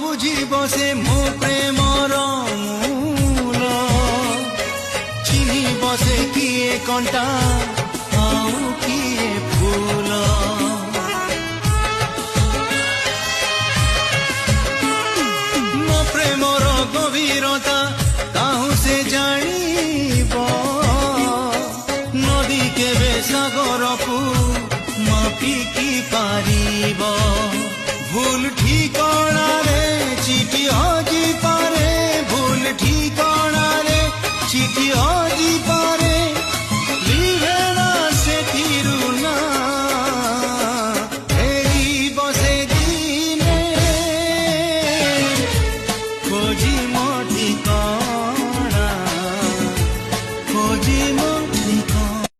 বুঝিব সে মো প্রেমর মূল চিহ্নিব সে কিয়ে কণ্টা আউ কিয়ে ফুল মো প্রেমর গভীরতা কাহু সে জানিব নদী কেবে সাগরকু মাপিকি পারিব ভুল